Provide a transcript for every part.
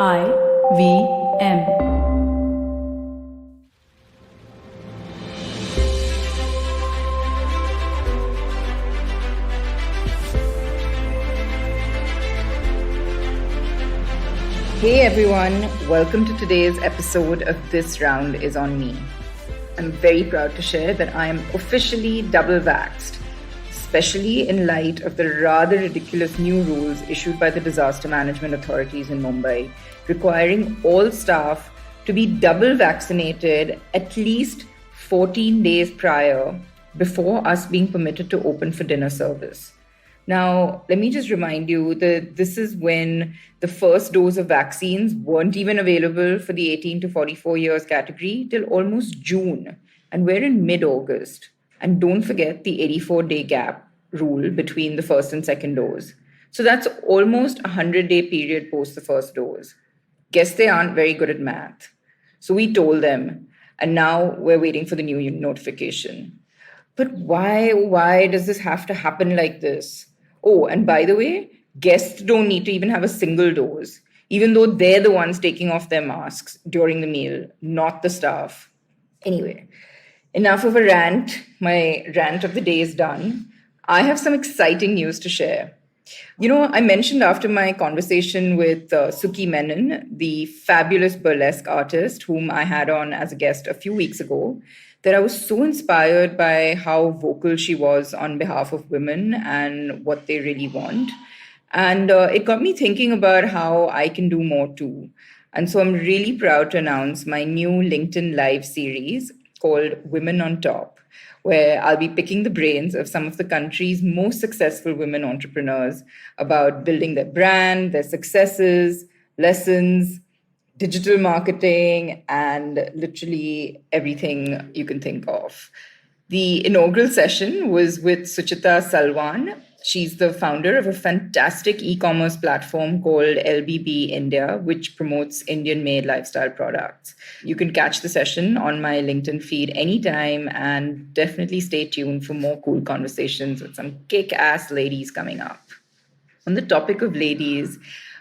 IVM. Hey everyone, welcome to today's episode of This Round is on Me. I'm very proud to share that I am officially double vaxxed, especially in light of the rather ridiculous new rules issued by the disaster management authorities in Mumbai, requiring all staff to be double vaccinated at least 14 days prior before us being permitted to open for dinner service. Now, let me just remind you that this is when the first dose of vaccines weren't even available for the 18 to 44 years category till almost June. And we're in mid-August. And don't forget the 84-day gap rule between the first and second dose. So that's almost a 100-day period post the first dose. Guess they aren't very good at math. So we told them, and now we're waiting for the new notification. But why does this have to happen like this? Oh, and by the way, guests don't need to even have a single dose, even though they're the ones taking off their masks during the meal, not the staff. Anyway, enough of a rant. My rant of the day is done. I have some exciting news to share. You know, I mentioned after my conversation with Suki Menon, the fabulous burlesque artist whom I had on as a guest a few weeks ago, that I was so inspired by how vocal she was on behalf of women and what they really want. And it got me thinking about how I can do more too. And so I'm really proud to announce my new LinkedIn Live series called Women on Top, where I'll be picking the brains of some of the country's most successful women entrepreneurs about building their brand, their successes, lessons, digital marketing, and literally everything you can think of. The inaugural session was with Suchita Salwan. She's the founder of a fantastic e-commerce platform called LBB India, which promotes Indian-made lifestyle products. You can catch the session on my LinkedIn feed anytime, and definitely stay tuned for more cool conversations with some kick-ass ladies coming up. On the topic of ladies,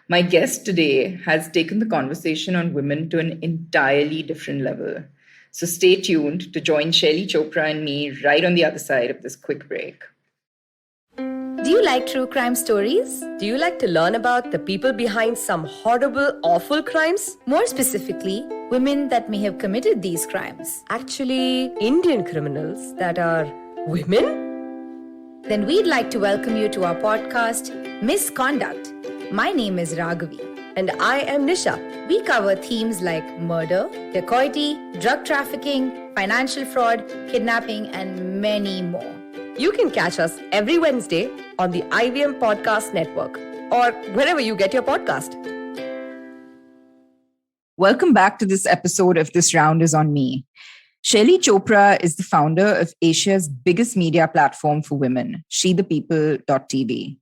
my guest today has taken the conversation on women to an entirely different level. So stay tuned to join Shelly Chopra and me right on the other side of this quick break. Do you like true crime stories? Do you like to learn about the people behind some horrible, awful crimes? More specifically, women that may have committed these crimes. Actually, Indian criminals that are women? Then we'd like to welcome you to our podcast, Misconduct. My name is Raghavi. And I am Nisha. We cover themes like murder, dacoity, drug trafficking, financial fraud, kidnapping, and many more. You can catch us every Wednesday on the IVM Podcast Network or wherever you get your podcast. Welcome back to this episode of This Round is on Me. Shelly Chopra is the founder of Asia's biggest media platform for women, SheThePeople.tv.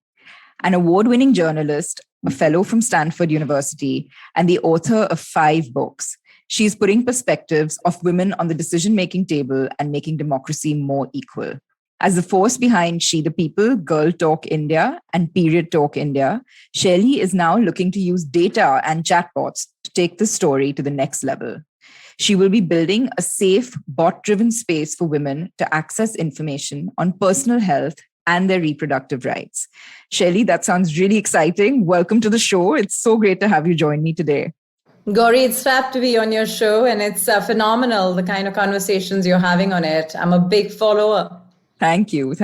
An award-winning journalist, a fellow from Stanford University, and the author of 5 books. She's putting perspectives of women on the decision-making table and making democracy more equal. As the force behind She the People, Girl Talk India, and Period Talk India, Shelly is now looking to use data and chatbots to take the story to the next level. She will be building a safe, bot-driven space for women to access information on personal health and their reproductive rights. Shelly, that sounds really exciting. Welcome to the show. It's so great to have you join me today. Gauri, it's fab to be on your show, and it's phenomenal, the kind of conversations you're having on it. I'm a big follower. Thank you.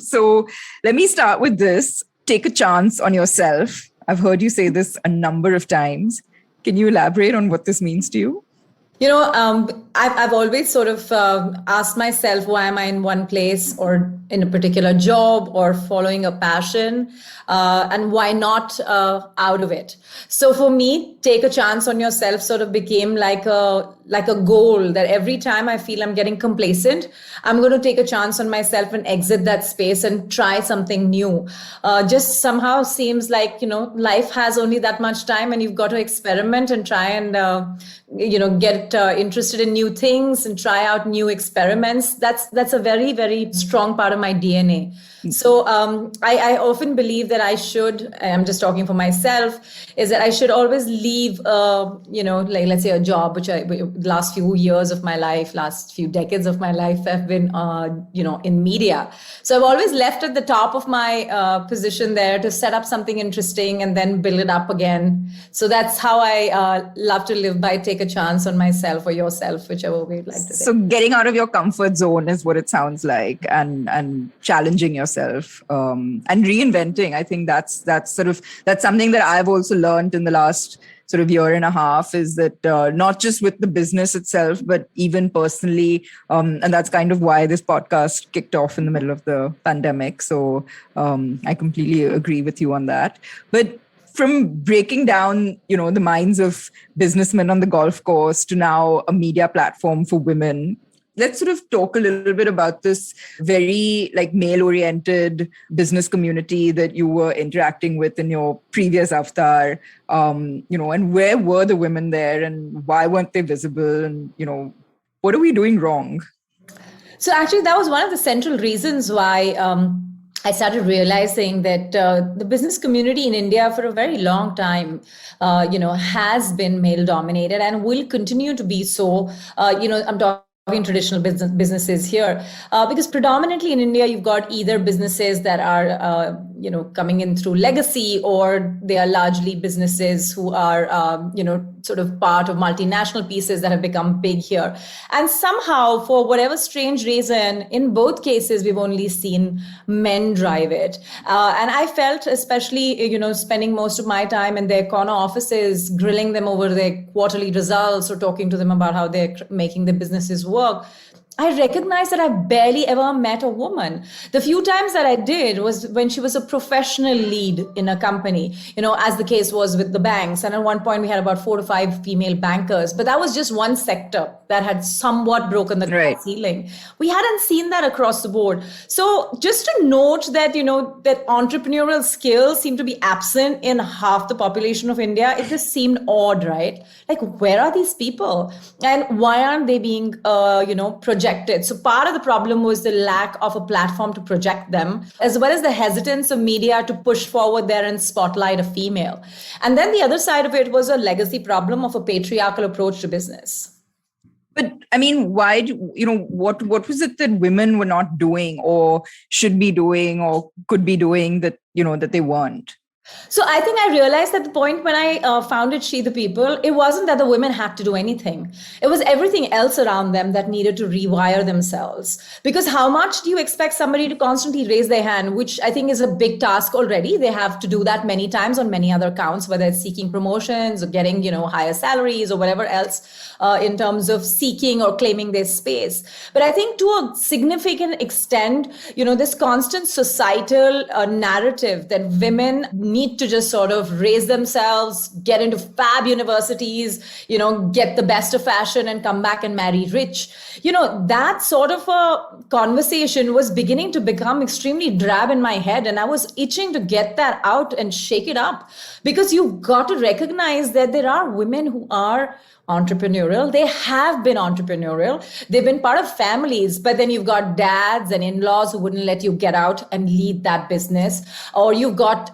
So let me start with this. Take a chance on yourself. I've heard you say this a number of times. Can you elaborate on what this means to you? You know, I've always sort of asked myself, why am I in one place or in a particular job or following a passion, and why not out of it? So for me, take a chance on yourself sort of became like a goal that every time I feel I'm getting complacent, I'm going to take a chance on myself and exit that space and try something new. Just somehow seems like, you know, life has only that much time and you've got to experiment and try and, get interested in new things and try out new experiments. That's a very, very strong part of my DNA. So I often believe that I should, I'm just talking for myself, is that I should always leave, like let's say a job, which last few years of my life, last few decades of my life have been, in media. So I've always left at the top of my position there to set up something interesting and then build it up again. So that's how I love to live by. Take a chance on myself or yourself, whichever way you'd like to say. So getting out of your comfort zone is what it sounds like, and challenging yourself and reinventing. I think that's something that I've also learned in the last sort of year and a half, is that not just with the business itself, but even personally. And that's kind of why this podcast kicked off in the middle of the pandemic. So I completely agree with you on that. But from breaking down, the minds of businessmen on the golf course to now a media platform for women, let's sort of talk a little bit about this very male-oriented business community that you were interacting with in your previous avatar, and where were the women there and why weren't they visible, and, what are we doing wrong? So actually, that was one of the central reasons why I started realizing that the business community in India for a very long time, has been male dominated and will continue to be so. I'm talking traditional businesses here, because predominantly in India, you've got either businesses that are, coming in through legacy, or they are largely businesses who are, sort of part of multinational pieces that have become big here. And somehow, for whatever strange reason, in both cases, we've only seen men drive it. And I felt, especially, spending most of my time in their corner offices, grilling them over their quarterly results or talking to them about how they're making their businesses work, I recognized that I barely ever met a woman. The few times that I did was when she was a professional lead in a company, as the case was with the banks. And at one point we had about 4 to 5 female bankers, but that was just one sector that had somewhat broken the glass ceiling. We hadn't seen that across the board. So just to note that, that entrepreneurial skills seem to be absent in half the population of India, it just seemed odd, right? Like, where are these people? And why aren't they being, projected? So part of the problem was the lack of a platform to project them, as well as the hesitance of media to push forward there and spotlight a female. And then the other side of it was a legacy problem of a patriarchal approach to business. But I mean, why, what was it that women were not doing or should be doing or could be doing that, that they weren't? So I think I realized at the point when I founded She the People, it wasn't that the women had to do anything. It was everything else around them that needed to rewire themselves. Because how much do you expect somebody to constantly raise their hand, which I think is a big task already. They have to do that many times on many other counts, whether it's seeking promotions or getting, higher salaries or whatever else in terms of seeking or claiming their space. But I think to a significant extent, this constant societal narrative that women need to just sort of raise themselves, get into fab universities, get the best of fashion and come back and marry rich. That sort of a conversation was beginning to become extremely drab in my head. And I was itching to get that out and shake it up, because you've got to recognize that there are women who are entrepreneurial. They have been entrepreneurial. They've been part of families, but then you've got dads and in-laws who wouldn't let you get out and lead that business. Or you've got,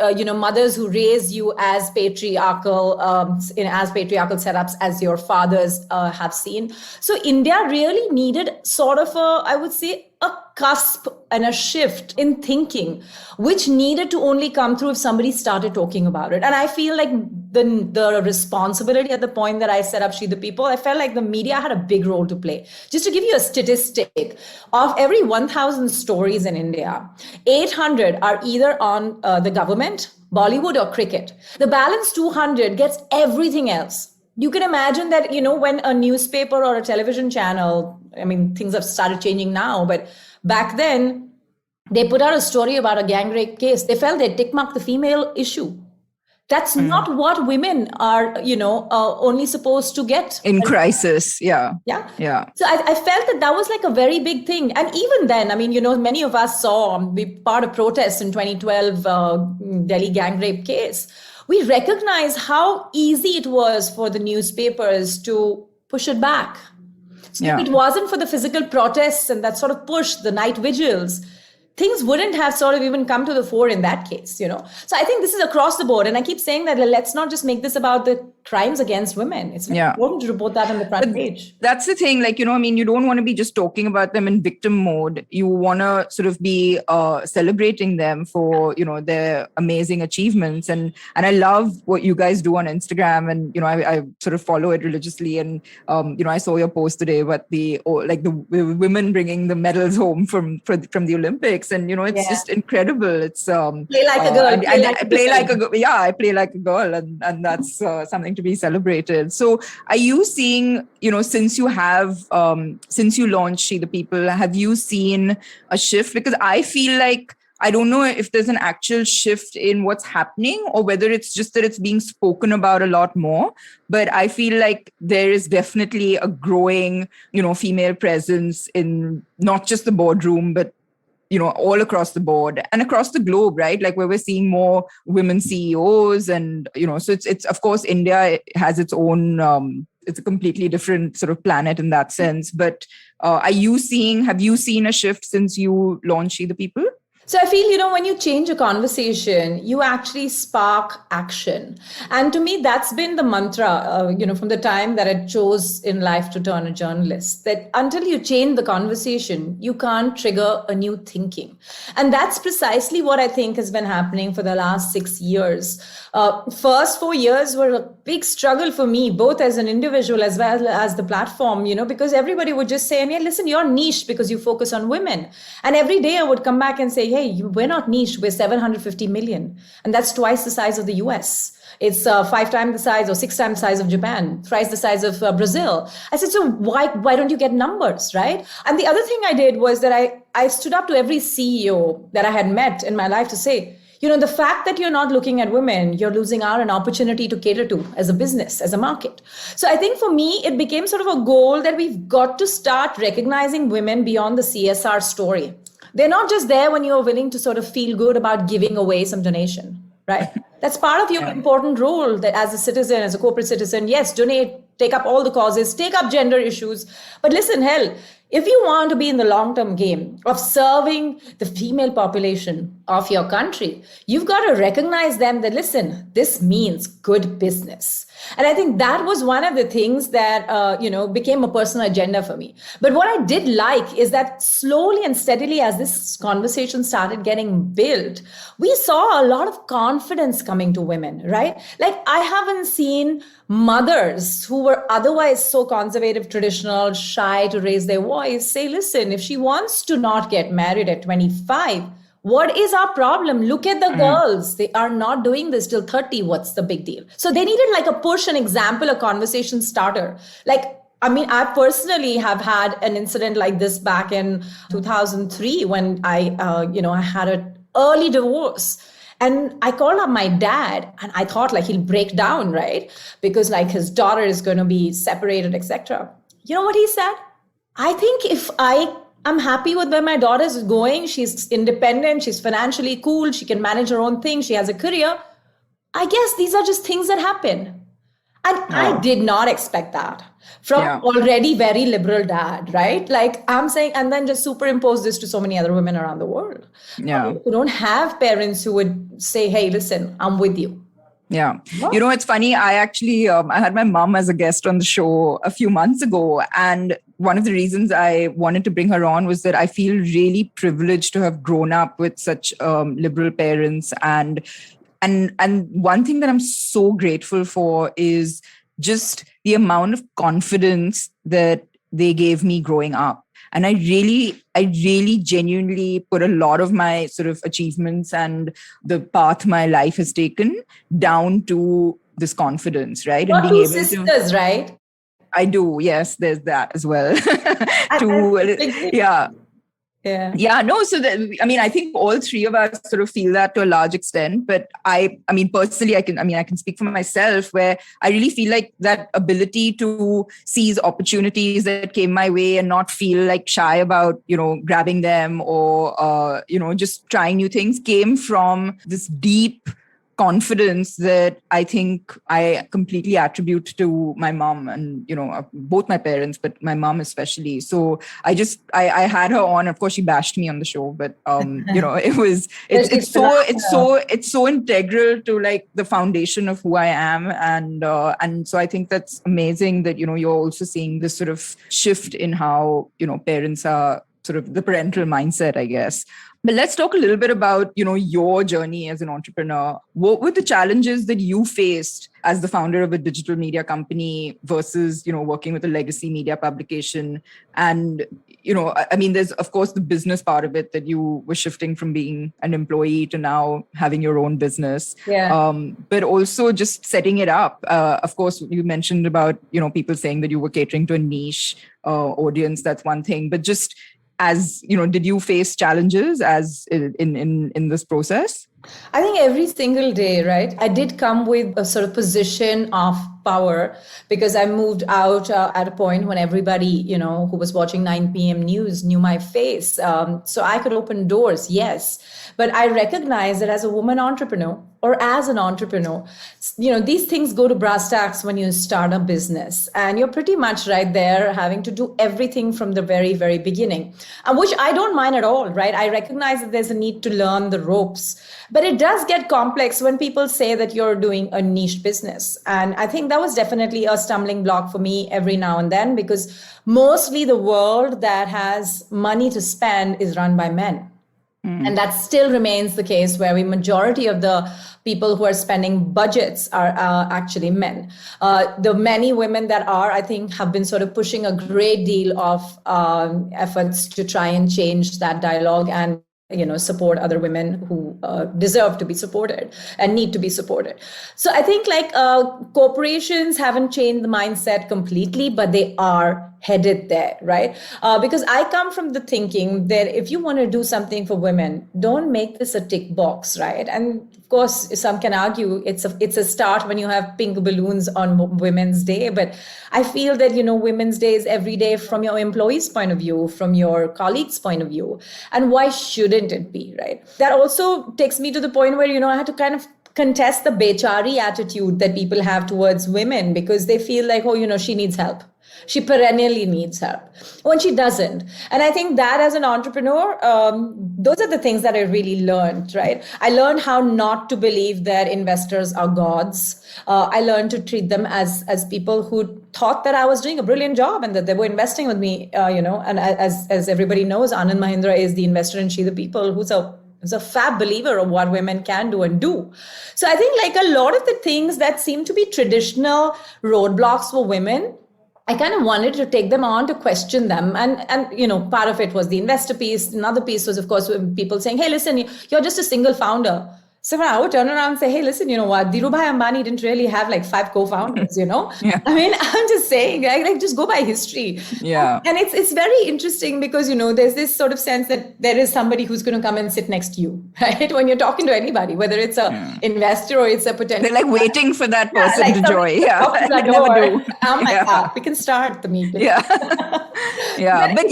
mothers who raised you as patriarchal setups as your fathers have seen. So India really needed sort of a cusp and a shift in thinking, which needed to only come through if somebody started talking about it. And I feel like the responsibility at the point that I set up She the People, I felt like the media had a big role to play. Just to give you a statistic, of every 1,000 stories in India, 800 are either on the government, Bollywood, or cricket. The balance 200 gets everything else. You can imagine that, when a newspaper or a television channel, things have started changing now, but back then they put out a story about a gang rape case. They felt they'd tick mark the female issue. That's not what women are, only supposed to get. In crisis, yeah. Yeah. So I felt that was like a very big thing. And even then, many of us saw, we part of protests in 2012 Delhi gang rape case. We recognize how easy it was for the newspapers to push it back. So it wasn't for the physical protests and that sort of push, the night vigils. things wouldn't have sort of even come to the fore in that case, So I think this is across the board. And I keep saying that let's not just make this about the crimes against women. It's important to report that on the front page. That's the thing. Like, you don't want to be just talking about them in victim mode. You want to sort of be celebrating them for, their amazing achievements. And I love what you guys do on Instagram. And, I sort of follow it religiously. And, I saw your post today about the women bringing the medals home from the Olympics. And, it's just incredible. It's play like a girl. I play like a girl. Yeah, I play like a girl. And that's something to be celebrated. So are you seeing, since you launched She the People, have you seen a shift? Because I feel like, I don't know if there's an actual shift in what's happening or whether it's just that it's being spoken about a lot more. But I feel like there is definitely a growing, female presence in not just the boardroom, but all across the board and across the globe, right? Like where we're seeing more women CEOs and, so it's of course, India has its own, it's a completely different sort of planet in that sense. But have you seen a shift since you launched She the People? So I feel, when you change a conversation, you actually spark action. And to me, that's been the mantra, from the time that I chose in life to turn a journalist, that until you change the conversation, you can't trigger a new thinking. And that's precisely what I think has been happening for the last 6 years. First 4 years were a big struggle for me, both as an individual as well as the platform, because everybody would just say, listen, you're niche because you focus on women. And every day I would come back and say, hey, we're not niche, we're 750 million. And that's twice the size of the US. It's 5 times the size or 6 times the size of Japan, thrice the size of Brazil. I said, so why don't you get numbers, right? And the other thing I did was that I stood up to every CEO that I had met in my life to say, the fact that you're not looking at women, you're losing out an opportunity to cater to as a business, as a market. So I think for me, it became sort of a goal that we've got to start recognizing women beyond the CSR story. They're not just there when you're willing to sort of feel good about giving away some donation, right? That's part of your important role that as a citizen, as a corporate citizen, yes, donate, take up all the causes, take up gender issues. But listen, hell, if you want to be in the long-term game of serving the female population of your country, you've got to recognize them that, listen, this means good business. And I think that was one of the things that, became a personal agenda for me. But what I did like is that slowly and steadily as this conversation started getting built, we saw a lot of confidence coming to women, right? Like I haven't seen mothers who were otherwise so conservative, traditional, shy to raise their voice say, listen, if she wants to not get married at 25, what is our problem? Look at the girls. They are not doing this till 30. What's the big deal? So they needed like a push, an example, a conversation starter. I personally have had an incident like this back in 2003 when I had an early divorce. And I called up my dad and I thought like he'll break down, right? Because like his daughter is going to be separated, etc. You know what he said? I think if I'm happy with where my daughter is going. She's independent. She's financially cool. She can manage her own thing. She has a career. I guess these are just things that happen. And I did not expect that from already very liberal dad, right? Like I'm saying, and then just superimpose this to so many other women around the world. Yeah. Who don't have parents who would say, hey, listen, I'm with you. Yeah. It's funny. I actually, I had my mom as a guest on the show a few months ago. And one of the reasons I wanted to bring her on was that I feel really privileged to have grown up with such liberal parents. And one thing that I'm so grateful for is just the amount of confidence that they gave me growing up. And I really genuinely put a lot of my sort of achievements and the path my life has taken down to this confidence, right? You're and being able sisters, right? I do. Yes, there's that as well. Yeah. No. So I think all three of us sort of feel that to a large extent. But I mean, personally, I can speak for myself where I really feel like that ability to seize opportunities that came my way and not feel like shy about, grabbing them or, just trying new things came from this deep confidence that I think I completely attribute to my mom and, both my parents, but my mom especially. So I had her on. Of course, she bashed me on the show, but, it's so integral to like the foundation of who I am. And so I think that's amazing that, you're also seeing this sort of shift in how, parents are sort of the parental mindset, I guess. But let's talk a little bit about, your journey as an entrepreneur. What were the challenges that you faced as the founder of a digital media company versus, working with a legacy media publication? And, there's, of course, the business part of it that you were shifting from being an employee to now having your own business. Yeah. But also just setting it up. Of course, you mentioned about, people saying that you were catering to a niche audience. That's one thing. But just as, did you face challenges as in this process? I think every single day, right? I did come with a sort of position of power because I moved out at a point when everybody, who was watching 9 p.m. news knew my face. So I could open doors, yes. But I recognize that as a woman entrepreneur or as an entrepreneur, these things go to brass tacks when you start a business. And you're pretty much right there having to do everything from the very, very beginning, which I don't mind at all, right? I recognize that there's a need to learn the ropes. But it does get complex when people say that you're doing a niche business. And I think that was definitely a stumbling block for me every now and then, because mostly the world that has money to spend is run by men. And that still remains the case, where the majority of the people who are spending budgets are actually men. The many women that are, I think, have been sort of pushing a great deal of efforts to try and change that dialogue and support other women who deserve to be supported and need to be supported. So I think corporations haven't changed the mindset completely, but they are headed there, right? Because I come from the thinking that if you want to do something for women, don't make this a tick box, right? And of course, some can argue it's a start when you have pink balloons on Women's Day, but I feel that, Women's Day is every day from your employee's point of view, from your colleague's point of view. And why shouldn't it be, right? That also takes me to the point where, I had to kind of contest the bechari attitude that people have towards women, because they feel like, she needs help. She perennially needs help when she doesn't. And I think that as an entrepreneur, those are the things that I really learned, right? I learned how not to believe that investors are gods. I learned to treat them as people who thought that I was doing a brilliant job and that they were investing with me, and as everybody knows, Anand Mahindra is the investor in She the People, who's a fab believer of what women can do and do. So I think a lot of the things that seem to be traditional roadblocks for women, I kind of wanted to take them on to question them. And part of it was the investor piece. Another piece was, of course, people saying, hey, listen, you're just a single founder. So when I would turn around and say, hey, listen, you know what? Dhirubhai Ambani didn't really have 5 co-founders, Yeah. I mean, I'm just saying, just go by history. Yeah. And it's very interesting because, there's this sort of sense that there is somebody who's going to come and sit next to you, right? When you're talking to anybody, whether it's a investor or it's a potential. They're waiting for that person to join. Yeah. Never do. I'm God, we can start the meeting. Yeah. Yeah. But,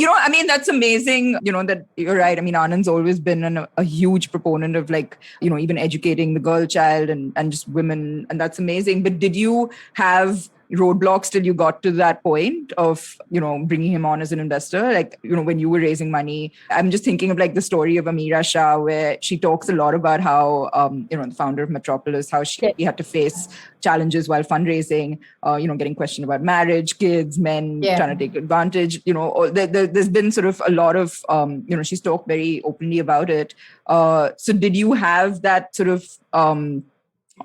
that's amazing, that you're right. I mean, Anand's always been a huge proponent of even educating the girl child and just women. And that's amazing. But did you have roadblocks till you got to that point of, bringing him on as an investor? When you were raising money, I'm just thinking of the story of Ameera Shah, where she talks a lot about how, the founder of Metropolis, how she had to face challenges while fundraising, getting questioned about marriage, kids, men trying to take advantage. There's been sort of a lot of, she's talked very openly about it. So did you have that sort of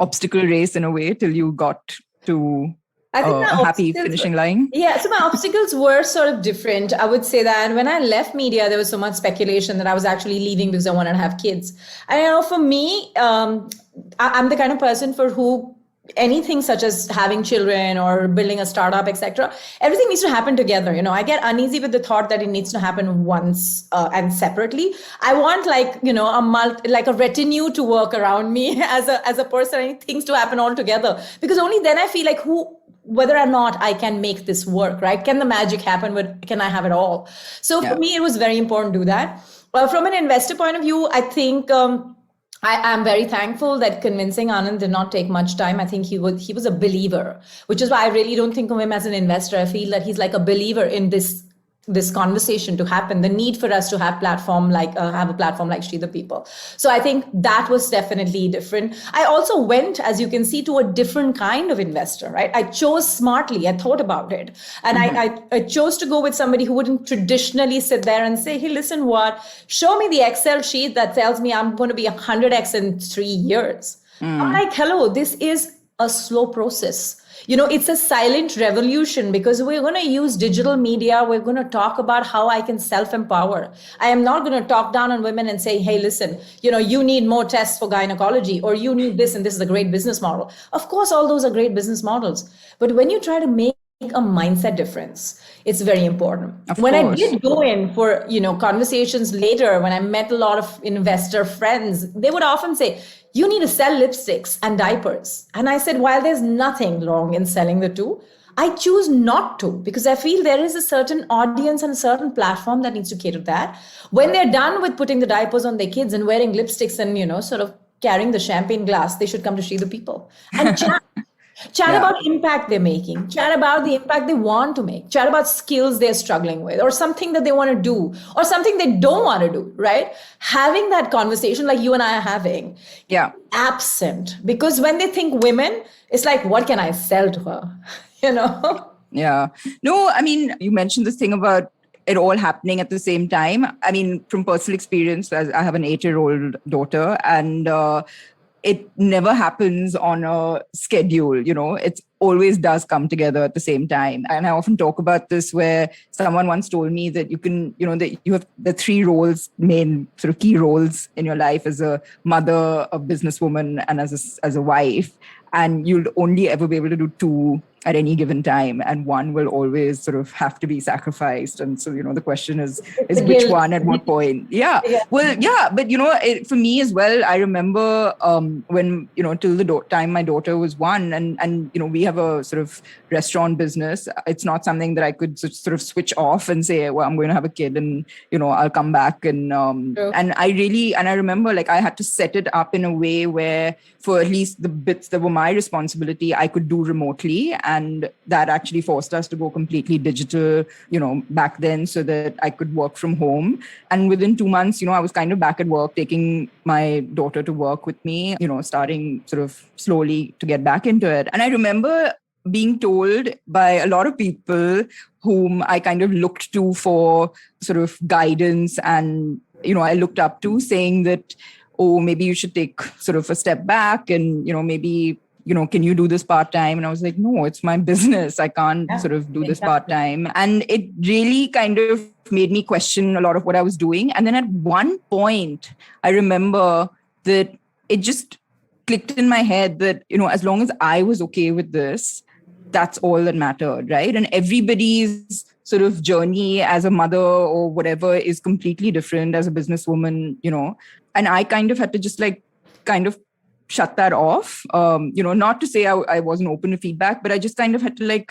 obstacle race in a way till you got to I think a happy finishing line? Yeah, so my obstacles were sort of different. I would say that when I left media, there was so much speculation that I was actually leaving because I wanted to have kids. And for me, I'm the kind of person for who anything such as having children or building a startup, etc., everything needs to happen together. I get uneasy with the thought that it needs to happen once and separately. I want a retinue to work around me as a person, and things to happen all together, because only then I feel whether or not I can make this work, right? Can the magic happen? Can I have it all? So for me, it was very important to do that. From an investor point of view, I think I'm very thankful that convincing Anand did not take much time. I think he was a believer, which is why I really don't think of him as an investor. I feel that he's like a believer in this conversation to happen, the need for us to have have a platform like She the People. So I think that was definitely different. I also went, as you can see, to a different kind of investor, right? I chose smartly. I thought about it. And I chose to go with somebody who wouldn't traditionally sit there and say, hey, listen, show me the Excel sheet that tells me I'm going to be 100x in 3 years. I'm like, hello, this is a slow process. It's a silent revolution because we're going to use digital media. We're going to talk about how I can self-empower. I am not going to talk down on women and say, hey, listen, you need more tests for gynecology, or you need this, and this is a great business model. Of course, all those are great business models. But when you try to make a mindset difference, it's very important. When I did go in for, conversations later, when I met a lot of investor friends, they would often say, you need to sell lipsticks and diapers. And I said, while there's nothing wrong in selling the two, I choose not to, because I feel there is a certain audience and a certain platform that needs to cater to that. When they're done with putting the diapers on their kids and wearing lipsticks and, sort of carrying the champagne glass, they should come to She the People and chat about impact they're making, chat about the impact they want to make, chat about skills they're struggling with, or something that they want to do, or something they don't want to do, right? Having that conversation like you and I are having, absent. Because when they think women, it's like, what can I sell to her? Yeah. No, I mean, you mentioned this thing about it all happening at the same time. I mean, from personal experience, as I have an 8-year-old daughter, and it never happens on a schedule, it always does come together at the same time. And I often talk about this, where someone once told me that you can, that you have the 3 roles, main sort of key roles in your life, as a mother, a businesswoman, and as a wife. And you'll only ever be able to do 2 at any given time, and one will always sort of have to be sacrificed. And so, the question is which one at what point? Yeah. Well, yeah. But, for me as well, I remember when, till the time my daughter was 1, and, we have a sort of restaurant business. It's not something that I could sort of switch off and say, well, I'm going to have a kid and, I'll come back. And I remember, like, I had to set it up in a way where, for at least the bits that were my responsibility, I could do remotely. And that actually forced us to go completely digital, back then, so that I could work from home. And within 2 months, I was kind of back at work, taking my daughter to work with me, starting sort of slowly to get back into it. And I remember being told by a lot of people whom I kind of looked to for sort of guidance and, I looked up to, saying that, oh, maybe you should take sort of a step back and, maybe, can you do this part-time? And I was like, no, it's my business. I can't sort of do this part-time. And it really kind of made me question a lot of what I was doing. And then at one point, I remember that it just clicked in my head that, as long as I was okay with this, that's all that mattered, right? And everybody's sort of journey as a mother or whatever is completely different, as a businesswoman, and I kind of had to just kind of shut that off, not to say I wasn't open to feedback, but I just kind of had to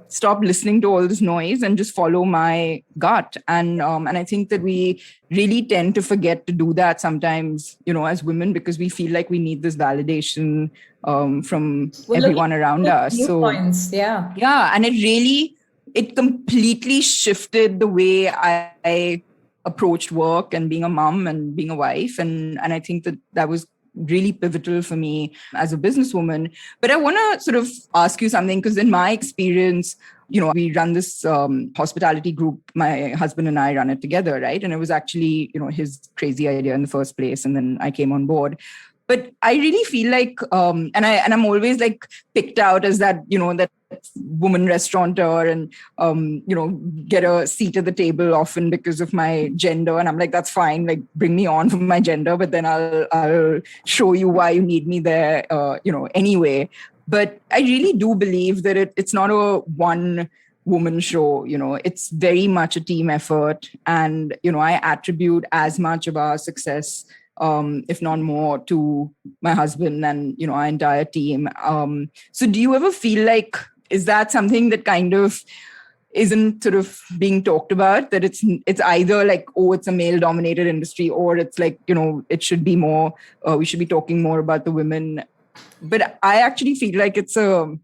stop listening to all this noise and just follow my gut. And I think that we really tend to forget to do that sometimes, as women, because we feel like we need this validation from everyone around us. So points. Yeah. And it completely shifted the way I approached work and being a mom and being a wife. And I think that was really pivotal for me as a businesswoman. But I want to sort of ask you something, because in my experience, we run this hospitality group. My husband and I run it together, right? And it was actually, his crazy idea in the first place. And then I came on board. But I really feel like, and I'm always picked out as that, that woman restaurateur and, get a seat at the table often because of my gender. And I'm like, that's fine. Bring me on for my gender, but then I'll show you why you need me there, anyway. But I really do believe that it's not a one woman show, it's very much a team effort. And, I attribute as much of our success, if not more, to my husband and, our entire team. So do you ever feel like, is that something that kind of isn't sort of being talked about, that it's either like, oh, it's a male dominated industry, or it's like, it should be more, we should be talking more about the women. But I actually feel like it's a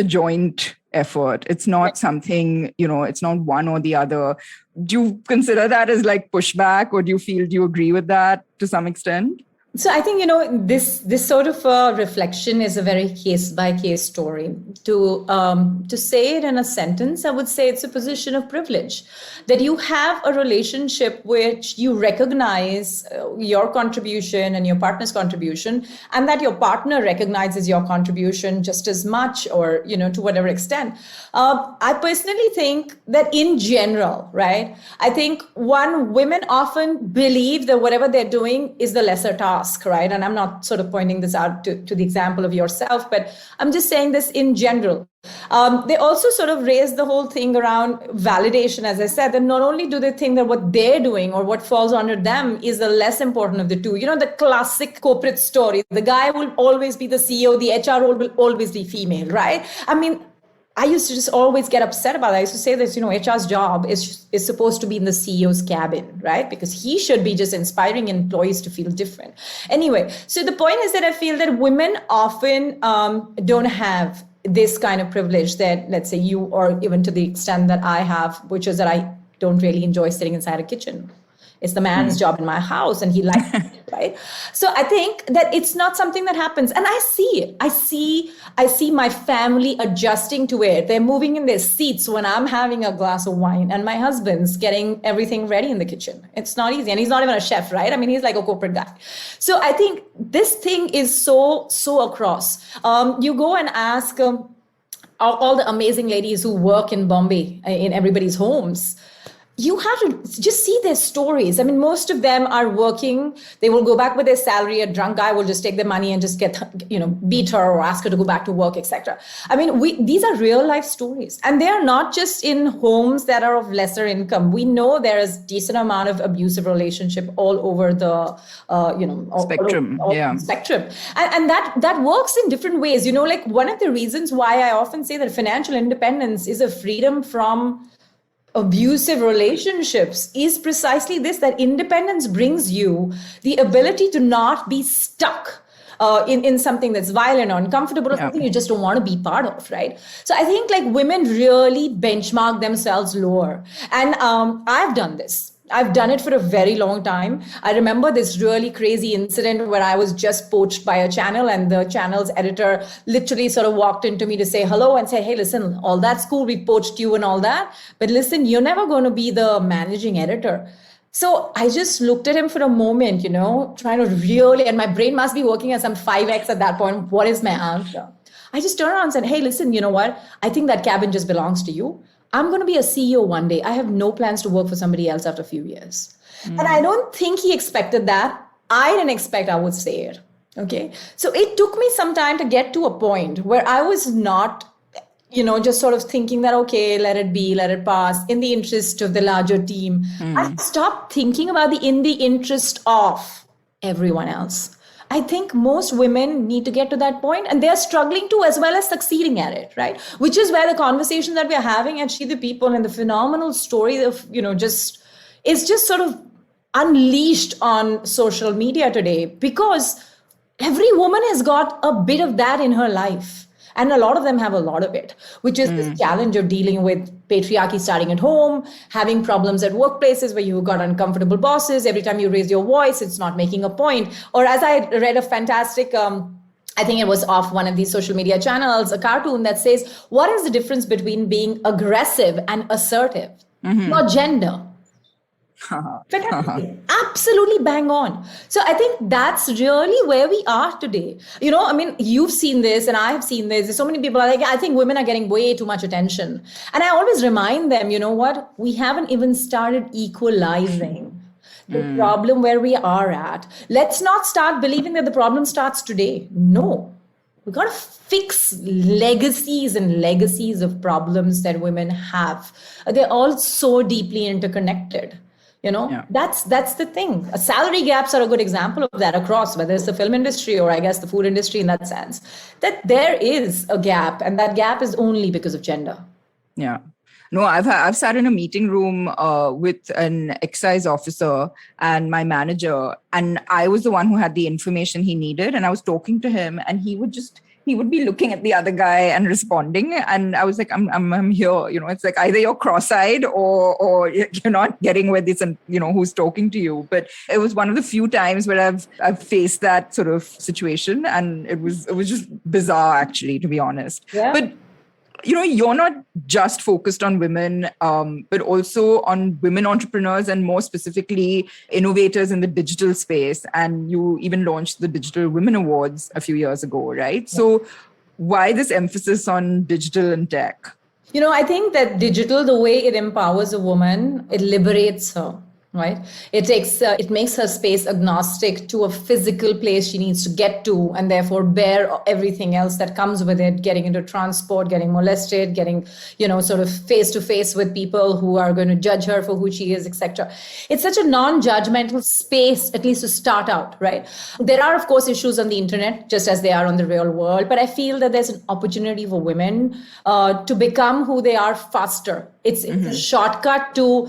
joint effort. It's not something, it's not one or the other. Do you consider that as like pushback, or do you agree with that to some extent? So I think, this sort of reflection is a very case by case story. To say it in a sentence, I would say it's a position of privilege, that you have a relationship which you recognize your contribution and your partner's contribution, and that your partner recognizes your contribution just as much, or, to whatever extent. I personally think that in general, right, I think women often believe that whatever they're doing is the lesser task. Right. And I'm not sort of pointing this out to the example of yourself, but I'm just saying this in general. They also sort of raise the whole thing around validation, as I said, that not only do they think that what they're doing or what falls under them is the less important of the two. The classic corporate story, the guy will always be the CEO, the HR role will always be female, right? I mean, I used to just always get upset about it. I used to say this, HR's job is supposed to be in the CEO's cabin, right? Because he should be just inspiring employees to feel different. Anyway, so the point is that I feel that women often don't have this kind of privilege that, let's say, you, or even to the extent that I have, which is that I don't really enjoy sitting inside a kitchen. It's the man's job in my house, and he likes it, right? So I think that it's not something that happens. And I see it. I see my family adjusting to it. They're moving in their seats when I'm having a glass of wine, and my husband's getting everything ready in the kitchen. It's not easy. And he's not even a chef, right? I mean, he's like a corporate guy. So I think this thing is so across. You go and ask all the amazing ladies who work in Bombay, in everybody's homes. You have to just see their stories. I mean, most of them are working. They will go back with their salary. A drunk guy will just take their money and just beat her or ask her to go back to work, etc. I mean, these are real life stories. And they are not just in homes that are of lesser income. We know there is decent amount of abusive relationship all over the, spectrum. Spectrum. And that works in different ways. Like one of the reasons why I often say that financial independence is a freedom from abusive relationships is precisely this, that independence brings you the ability to not be stuck in something that's violent or uncomfortable, or something you just don't want to be part of, right? So I think like women really benchmark themselves lower. And I've done this. I've done it for a very long time. I remember this really crazy incident where I was just poached by a channel, and the channel's editor literally sort of walked into me to say hello and say, hey, listen, all that's cool. We poached you and all that. But listen, you're never going to be the managing editor. So I just looked at him for a moment, trying to really, and my brain must be working at some 5x at that point. What is my answer? I just turned around and said, hey, listen, you know what? I think that cabin just belongs to you. I'm going to be a CEO one day. I have no plans to work for somebody else after a few years. And I don't think he expected that. I didn't expect I would say it. Okay. So it took me some time to get to a point where I was not, just sort of thinking that, okay, let it be, let it pass in the interest of the larger team. I stopped thinking about in the interest of everyone else. I think most women need to get to that point, and they're struggling to, as well as succeeding at it, right? Which is where the conversation that we're having at She the People and the phenomenal story of, is just sort of unleashed on social media today, because every woman has got a bit of that in her life. And a lot of them have a lot of it, which is this challenge of dealing with patriarchy starting at home, having problems at workplaces where you've got uncomfortable bosses. Every time you raise your voice, it's not making a point. Or as I read a fantastic, I think it was off one of these social media channels, a cartoon that says, what is the difference between being aggressive and assertive? Not gender. Absolutely bang on. So I think that's really where we are today. I mean, you've seen this and I have seen this. So many people are like, I think women are getting way too much attention. And I always remind them, you know what? We haven't even started equalizing the problem where we are at. Let's not start believing that the problem starts today. No. We've got to fix legacies and legacies of problems that women have. They're all so deeply interconnected. That's the thing. Salary gaps are a good example of that across, whether it's the film industry or I guess the food industry in that sense, that there is a gap, and that gap is only because of gender. Yeah. No, I've sat in a meeting room with an excise officer and my manager, and I was the one who had the information he needed, and I was talking to him, and he would be looking at the other guy and responding, and I was like, I'm here, it's like either you're cross-eyed or you're not getting where this, and who's talking to you. But it was one of the few times where I've faced that sort of situation, and it was just bizarre, actually, to be honest. Yeah. But you're not just focused on women, but also on women entrepreneurs and more specifically innovators in the digital space. And you even launched the Digital Women Awards a few years ago, right? Yeah. So why this emphasis on digital and tech? I think that digital, the way it empowers a woman, it liberates her. Right? It makes her space agnostic to a physical place she needs to get to, and therefore bear everything else that comes with it, getting into transport, getting molested, getting, sort of face to face with people who are going to judge her for who she is, etc. It's such a non-judgmental space, at least to start out, right? There are, of course, issues on the internet, just as they are on the real world, but I feel that there's an opportunity for women to become who they are faster. It's a shortcut to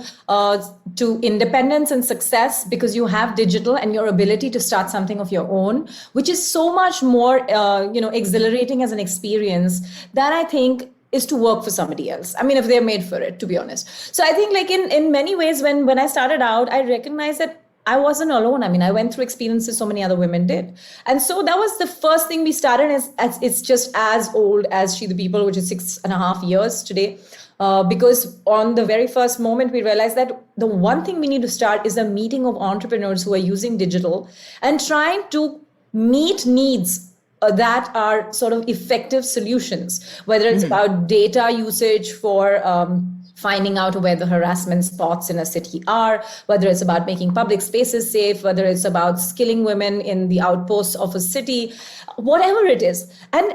independence and success, because you have digital and your ability to start something of your own, which is so much more, exhilarating as an experience than I think is to work for somebody else. I mean, if they're made for it, to be honest. So I think like in many ways, when I started out, I recognized that I wasn't alone. I mean, I went through experiences so many other women did. And so that was the first thing we started. It's just as old as She the People, which is 6.5 years today. Because on the very first moment, we realized that the one thing we need to start is a meeting of entrepreneurs who are using digital and trying to meet needs that are sort of effective solutions, whether it's about data usage for finding out where the harassment spots in a city are, whether it's about making public spaces safe, whether it's about skilling women in the outposts of a city, whatever it is. And,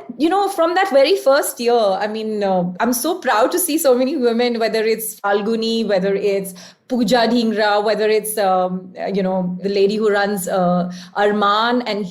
from that very first year, I mean, I'm so proud to see so many women, whether it's Falguni, whether it's Pooja Dhingra, whether it's, the lady who runs Arman, and,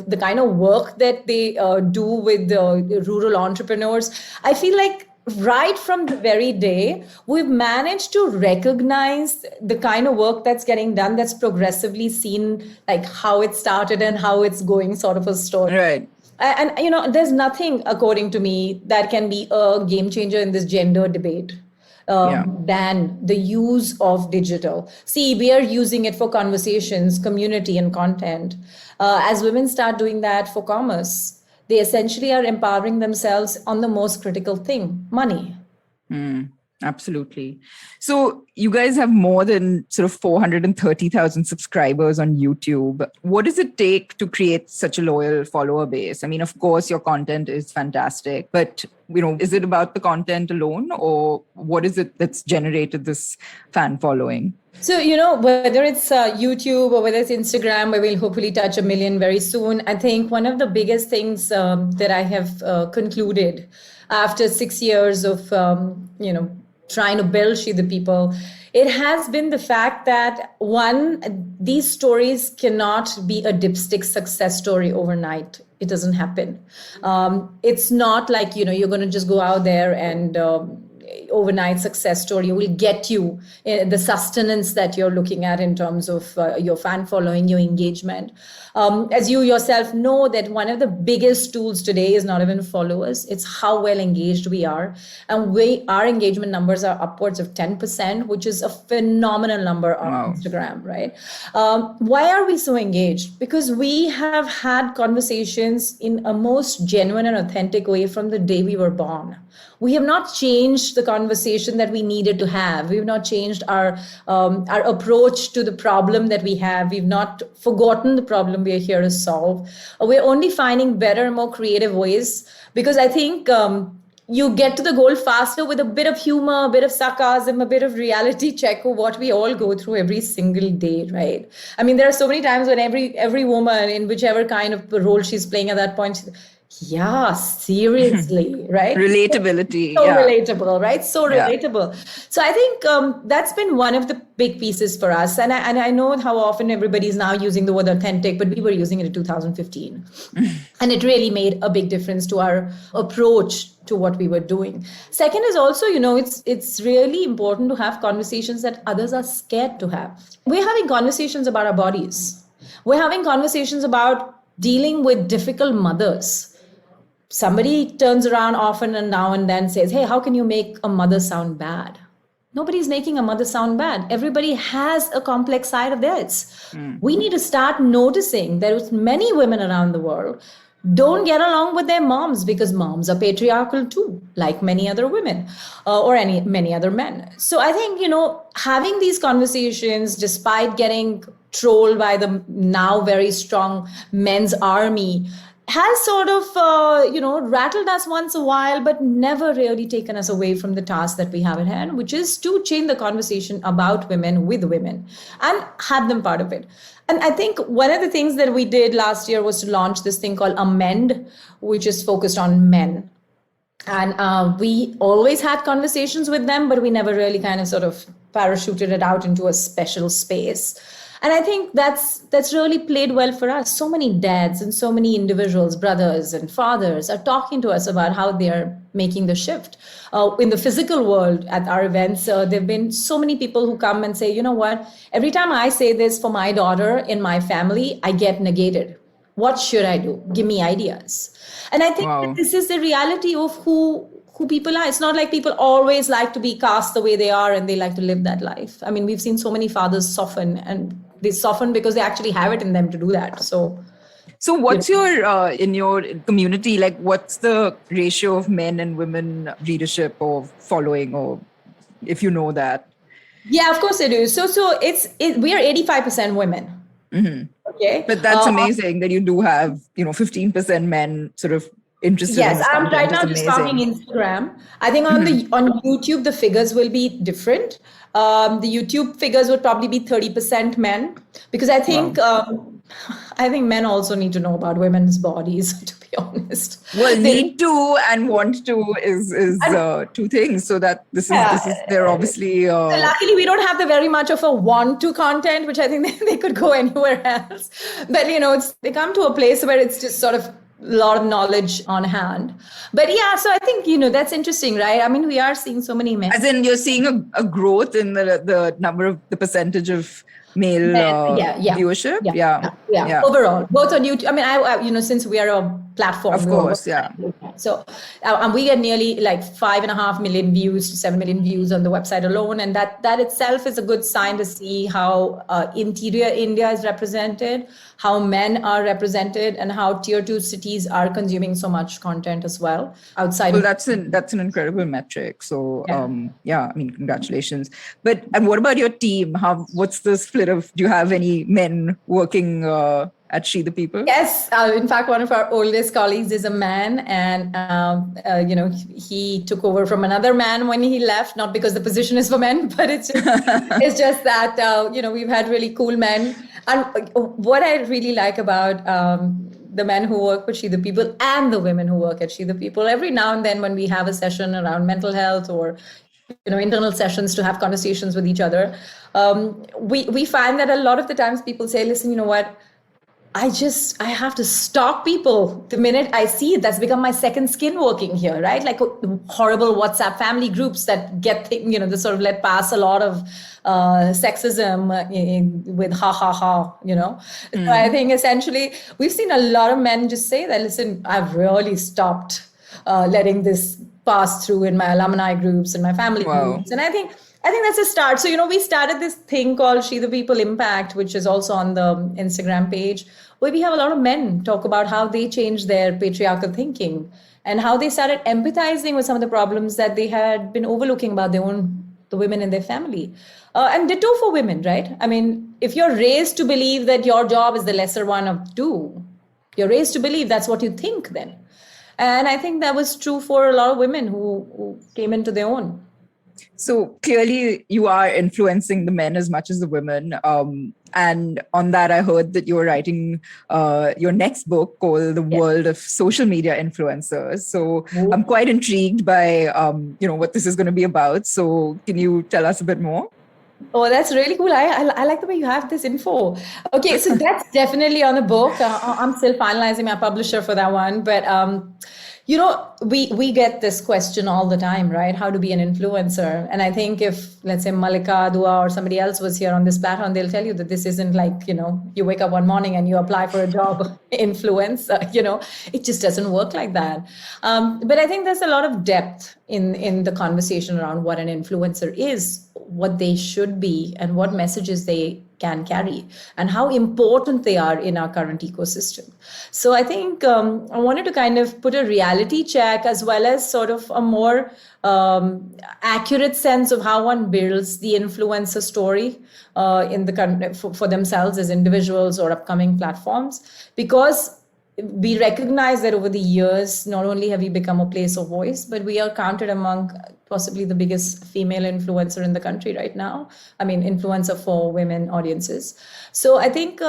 the kind of work that they do with the rural entrepreneurs. I feel like right from the very day, we've managed to recognize the kind of work that's getting done, that's progressively seen like how it started and how it's going, sort of a story. Right. And, there's nothing, according to me, that can be a game changer in this gender debate than the use of digital. See, we are using it for conversations, community, and content. As women start doing that for commerce, they essentially are empowering themselves on the most critical thing, money. Absolutely. So you guys have more than sort of 430,000 subscribers on YouTube. What does it take to create such a loyal follower base? I mean, of course, your content is fantastic, but, is it about the content alone, or what is it that's generated this fan following? So, whether it's YouTube or whether it's Instagram, where we'll hopefully touch 1 million very soon, I think one of the biggest things that I have concluded after 6 years of, trying to build She the People, it has been the fact that, one, these stories cannot be a dipstick success story overnight. It doesn't happen. It's not like, you're going to just go out there and overnight success story will get you the sustenance that you're looking at in terms of your fan following, your engagement. As you yourself know, that one of the biggest tools today is not even followers, it's how well engaged we are. And our engagement numbers are upwards of 10%, which is a phenomenal number on Instagram, right? Why are we so engaged? Because we have had conversations in a most genuine and authentic way from the day we were born. We have not changed the conversation that we needed to have. We've not changed our approach to the problem that we have. We've not forgotten the problem we are here to solve. We're only finding better, more creative ways, because I think you get to the goal faster with a bit of humor, a bit of sarcasm, a bit of reality check of what we all go through every single day, right? I mean, there are so many times when every woman, in whichever kind of role she's playing at that point, Yeah, seriously, right? Relatability. So Yeah. relatable, right? So Yeah. relatable. So I think that's been one of the big pieces for us. And I know how often everybody's now using the word authentic, but we were using it in 2015. And it really made a big difference to our approach to what we were doing. Second is also, it's really important to have conversations that others are scared to have. We're having conversations about our bodies. We're having conversations about dealing with difficult mothers. Somebody turns around often and now and then says, hey, how can you make a mother sound bad? Nobody's making a mother sound bad. Everybody has a complex side of theirs. We need to start noticing there's many women around the world don't get along with their moms because moms are patriarchal too, like many other women or many other men. So I think, having these conversations, despite getting trolled by the now very strong men's army, has sort of, rattled us once a while, but never really taken us away from the task that we have at hand, which is to change the conversation about women with women and have them part of it. And I think one of the things that we did last year was to launch this thing called Amend, which is focused on men. And we always had conversations with them, but we never really kind of sort of parachuted it out into a special space. And I think that's really played well for us. So many dads and so many individuals, brothers and fathers are talking to us about how they're making the shift. In the physical world at our events, there have been so many people who come and say, you know what, every time I say this for my daughter in my family, I get negated. What should I do? Give me ideas. And I think that this is the reality of who people are. It's not like people always like to be cast the way they are and they like to live that life. I mean, we've seen so many fathers soften, and they soften because they actually have it in them to do that. So what's your, in your community, like what's the ratio of men and women readership or following, or if you know that? Yeah, of course I do. So we are 85% women. Mm-hmm. Okay. But that's amazing that you do have, 15% men sort of interested in this I'm content. right now just talking Instagram. I think on YouTube the figures will be different. The YouTube figures would probably be 30% men, because I think I think men also need to know about women's bodies, to be honest. Well, need to and want to is two things. So that this is they're obviously. So luckily, we don't have the very much of a want to content, which I think they could go anywhere else. But they come to a place where it's just sort of a lot of knowledge on hand. But yeah, so I think that's interesting, right? I mean, we are seeing so many men. As in, you're seeing a growth in the number of the percentage of male viewership. Yeah. Overall, both on YouTube. I mean, I since we are a platform, of course, So, and we get nearly like 5.5 million views to 7 million views on the website alone, and that itself is a good sign to see how interior India is represented, how men are represented, and how tier 2 cities are consuming so much content as well outside. Well, that's an incredible metric. So, I mean, congratulations. And what about your team? What's the split of? Do you have any men working at She the People? Yes. In fact, one of our oldest colleagues is a man, and he took over from another man when he left. Not because the position is for men, but it's just that we've had really cool men. And what I really like about the men who work with She the People and the women who work at She the People, every now and then when we have a session around mental health or internal sessions to have conversations with each other, we find that a lot of the times people say, listen, you know what, I have to stalk people the minute I see it. That's become my second skin working here, right? Like horrible WhatsApp family groups that get, that sort of let pass a lot of sexism with ha. So I think essentially we've seen a lot of men just say that, listen, I've really stopped letting this pass through in my alumni groups and my family groups. And I think that's a start. So, we started this thing called She the People Impact, which is also on the Instagram page, where we have a lot of men talk about how they changed their patriarchal thinking and how they started empathizing with some of the problems that they had been overlooking about the women in their family. And ditto for women, right? I mean, if you're raised to believe that your job is the lesser one of two, you're raised to believe that's what you think then. And I think that was true for a lot of women who came into their own. So clearly, you are influencing the men as much as the women. And on that, I heard that you're writing your next book called "The World of Social Media Influencers." So I'm quite intrigued by what this is going to be about. So can you tell us a bit more? Oh, that's really cool. I like the way you have this info. Okay, so that's definitely on the book. I'm still finalizing my publisher for that one, but we get this question all the time, right? How to be an influencer? And I think if, let's say, Malika Dua or somebody else was here on this platform, they'll tell you that this isn't like, you wake up one morning and you apply for a job, influence. It just doesn't work like that. But I think there's a lot of depth in the conversation around what an influencer is, what they should be, and what messages they can carry, and how important they are in our current ecosystem. So I think I wanted to kind of put a reality check as well as sort of a more accurate sense of how one builds the influencer story in the for themselves as individuals or upcoming platforms, because we recognize that over the years, not only have we become a place of voice, but we are counted among possibly the biggest female influencer in the country right now. I mean, influencer for women audiences. So I think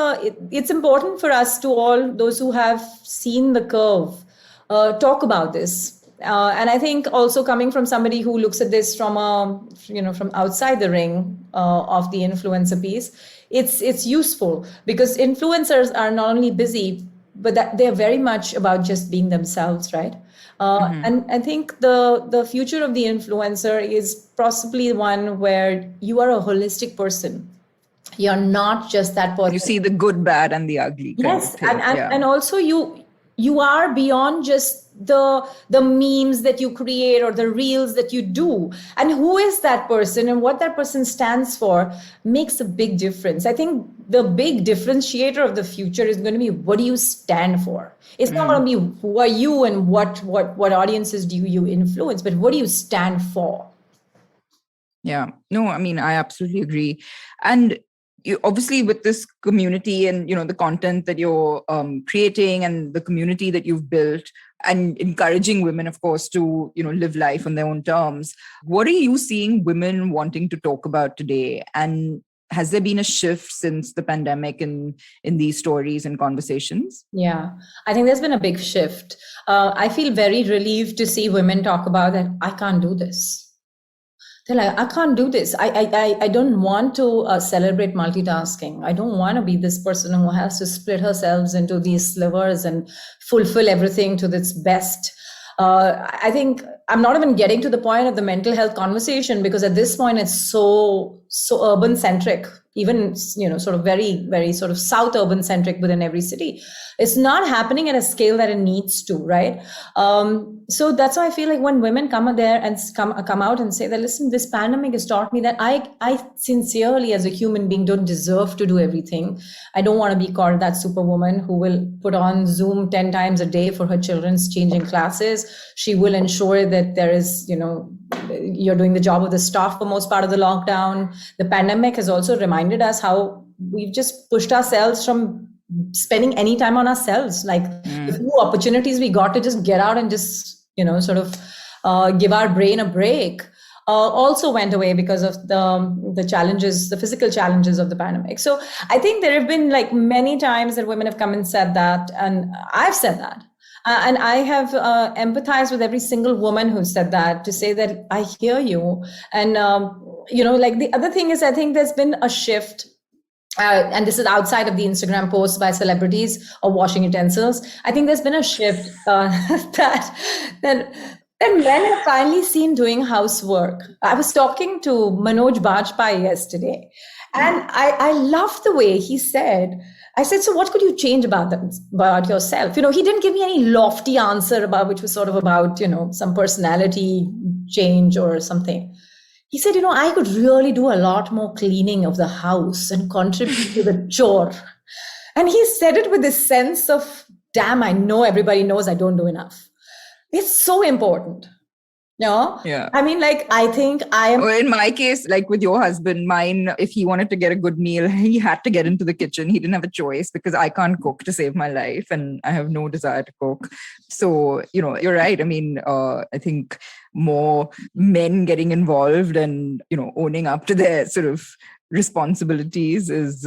it's important for us to all those who have seen the curve talk about this. And I think also coming from somebody who looks at this from from outside the ring of the influencer piece, it's useful because influencers are not only busy, but that they're very much about just being themselves, right? And I think the future of the influencer is possibly one where you are a holistic person. You're not just that person. You see the good, bad, and the ugly. Yes, and also you are beyond just the memes that you create or the reels that you do, and who is that person and what that person stands for makes a big difference. I think the big differentiator of the future is going to be, what do you stand for? It's not going to be who are you and what audiences do you influence, but what do you stand for? Yeah, no, I mean, I absolutely agree. And you, obviously, with this community and the content that you're creating and the community that you've built, and encouraging women, of course, to live life on their own terms, what are you seeing women wanting to talk about today? And has there been a shift since the pandemic in these stories and conversations? Yeah, I think there's been a big shift. I feel very relieved to see women talk about that. I can't do this. They're like, I can't do this. I don't want to celebrate multitasking. I don't want to be this person who has to split herself into these slivers and fulfill everything to its best. I think I'm not even getting to the point of the mental health conversation, because at this point it's so urban centric, even sort of very, very sort of South urban centric within every city. It's not happening at a scale that it needs to, right? So that's why I feel like when women come out there and come out and say that, listen, this pandemic has taught me that I sincerely, as a human being, don't deserve to do everything. I don't want to be called that superwoman who will put on Zoom 10 times a day for her children's changing classes. She will ensure that there is, you're doing the job of the staff for most part of the lockdown. The pandemic has also reminded us how we've just pushed ourselves from spending any time on ourselves. Like the few opportunities we got to just get out and just, sort of give our brain a break, also went away because of the challenges, the physical challenges of the pandemic. So I think there have been like many times that women have come and said that, and I've said that. And I have empathized with every single woman who said that, to say that I hear you. And, like the other thing is, I think there's been a shift. And this is outside of the Instagram posts by celebrities or washing utensils. I think there's been a shift that men have finally seen doing housework. I was talking to Manoj Bajpayee yesterday, and I loved the way he said, I said, so what could you change about yourself? He didn't give me any lofty answer which was sort of about, some personality change or something. He said, I could really do a lot more cleaning of the house and contribute to the chore. And he said it with this sense of, damn, I know everybody knows I don't do enough. It's so important. No, Yeah. I mean, like, I think I am. Or in my case, like with your husband, mine, if he wanted to get a good meal, he had to get into the kitchen. He didn't have a choice because I can't cook to save my life and I have no desire to cook. So, you're right. I mean, I think more men getting involved and, owning up to their sort of responsibilities is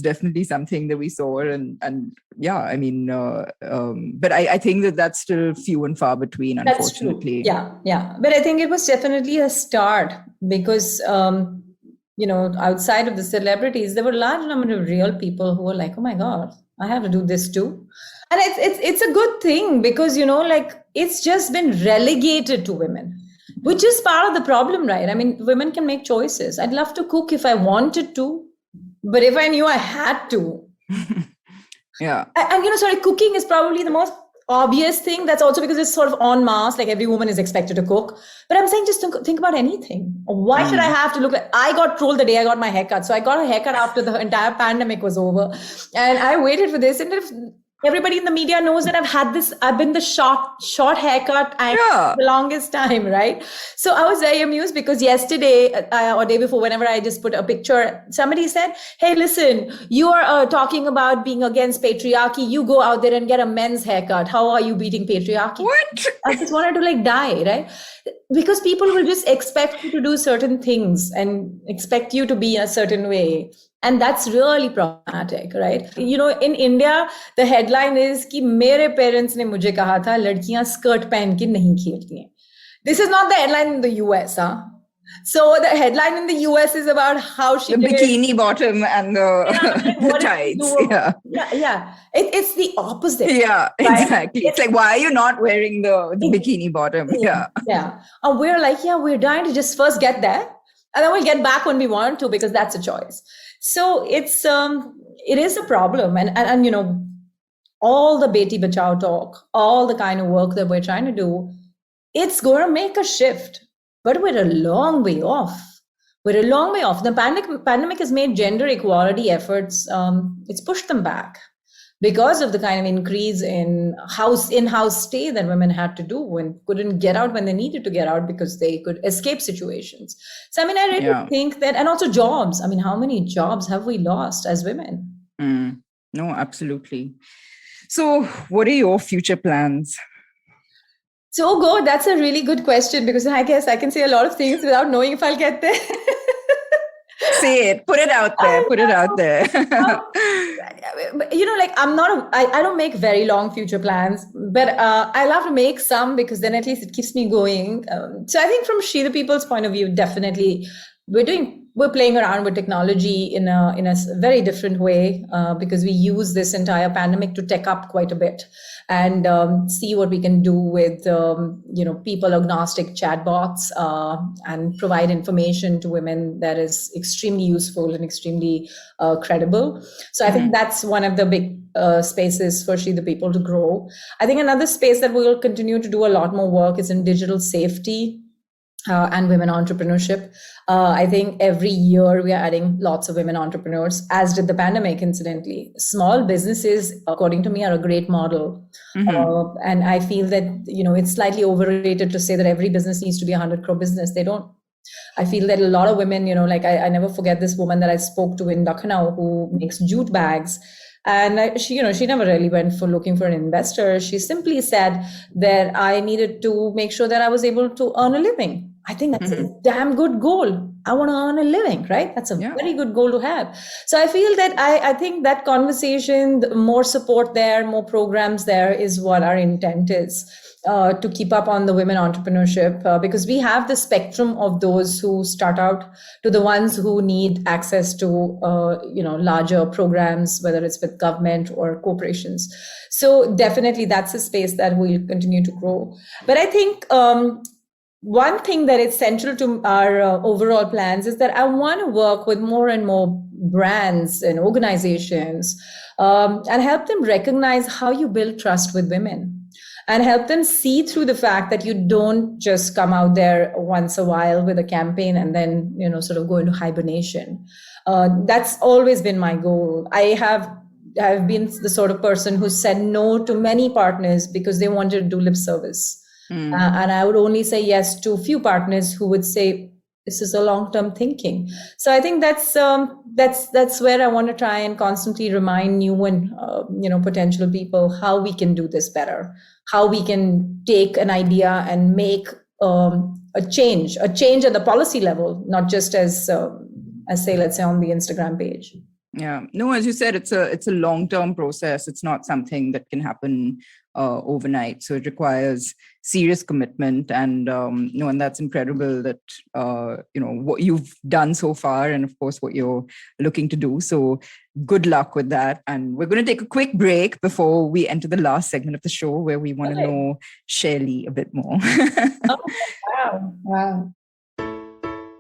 definitely something that we saw. And yeah, I mean, but I think that's still few and far between, unfortunately. That's true. Yeah. But I think it was definitely a start because, outside of the celebrities, there were a large number of real people who were like, oh my God, I have to do this too. And it's a good thing because, like it's just been relegated to women, which is part of the problem, right? I mean, women can make choices. I'd love to cook if I wanted to, but if I knew I had to. Yeah. And sorry, cooking is probably the most obvious thing. That's also because it's sort of en masse, like every woman is expected to cook. But I'm saying just think about anything. Why should I have to look like I got trolled the day I got my haircut? So I got a haircut after the entire pandemic was over. And I waited for this. And if everybody in the media knows that I've been the short haircut and the longest time, right? So I was very amused because yesterday or day before, whenever I just put a picture, somebody said, hey, listen, you are talking about being against patriarchy. You go out there and get a men's haircut. How are you beating patriarchy? What? I just wanted to die, right? Because people will just expect you to do certain things and expect you to be a certain way. And that's really problematic, right? In India, the headline is कि मेरे parents ने मुझे कहा था लड़कियां skirt पहन के नहीं खेलती हैं. This is not the headline in the US, huh? So the headline in the US is about how she the bikini bottom and the tights. Yeah. It's the opposite. Yeah, right? Exactly. It's like, why are you not wearing the bikini bottom? Yeah. And we're like, we're dying to just first get there, and then we'll get back when we want to because that's a choice. So it is a problem, and all the Beti Bachao talk, all the kind of work that we're trying to do, it's going to make a shift, but we're a long way off. The pandemic has made gender equality efforts. It's pushed them back because of the kind of increase in in-house stay that women had to do and couldn't get out when they needed to get out because they could escape situations. So, I mean, I really think that, and also jobs. I mean, how many jobs have we lost as women? No, absolutely. So what are your future plans? So good. That's a really good question because I guess I can say a lot of things without knowing if I'll get there. Say it. Put it out there. I don't make very long future plans, but I love to make some because then at least it keeps me going. So I think from She the People's point of view, definitely we're playing around with technology in a very different way because we use this entire pandemic to tech up quite a bit and see what we can do with people agnostic chatbots and provide information to women that is extremely useful and extremely credible. So I think that's one of the big spaces for She the People to grow. I think another space that we will continue to do a lot more work is in digital safety. And women entrepreneurship. I think every year we are adding lots of women entrepreneurs, as did the pandemic, incidentally. Small businesses, according to me, are a great model. And I feel that, it's slightly overrated to say that every business needs to be a 100 crore business. They don't. I feel that a lot of women, I never forget this woman that I spoke to in Lucknow who makes jute bags. And she never really went for looking for an investor. She simply said that I needed to make sure that I was able to earn a living. I think that's a damn good goal. I want to earn a living, right? That's a very good goal to have. So I feel that I think that conversation, more support there, more programs there is what our intent is. To keep up on the women entrepreneurship because we have the spectrum of those who start out to the ones who need access to larger programs, whether it's with government or corporations. So definitely that's a space that will continue to grow. But I think one thing that is central to our overall plans is that I want to work with more and more brands and organizations and help them recognize how you build trust with women. And help them see through the fact that you don't just come out there once a while with a campaign and then, sort of go into hibernation. That's always been my goal. I have been the sort of person who said no to many partners because they wanted to do lip service. And I would only say yes to a few partners who would say, this is a long-term thinking. So I think that's where I want to try and constantly remind new and potential people how we can do this better, how we can take an idea and make a change at the policy level, not just as say, let's say, on the Instagram page. Yeah, no, as you said, it's a long-term process. It's not something that can happen overnight. So it requires serious commitment, and and that's incredible that what you've done so far, and of course what you're looking to do. So good luck with that. And we're going to take a quick break before we enter the last segment of the show, where we want to know Shelley a bit more. Oh, wow.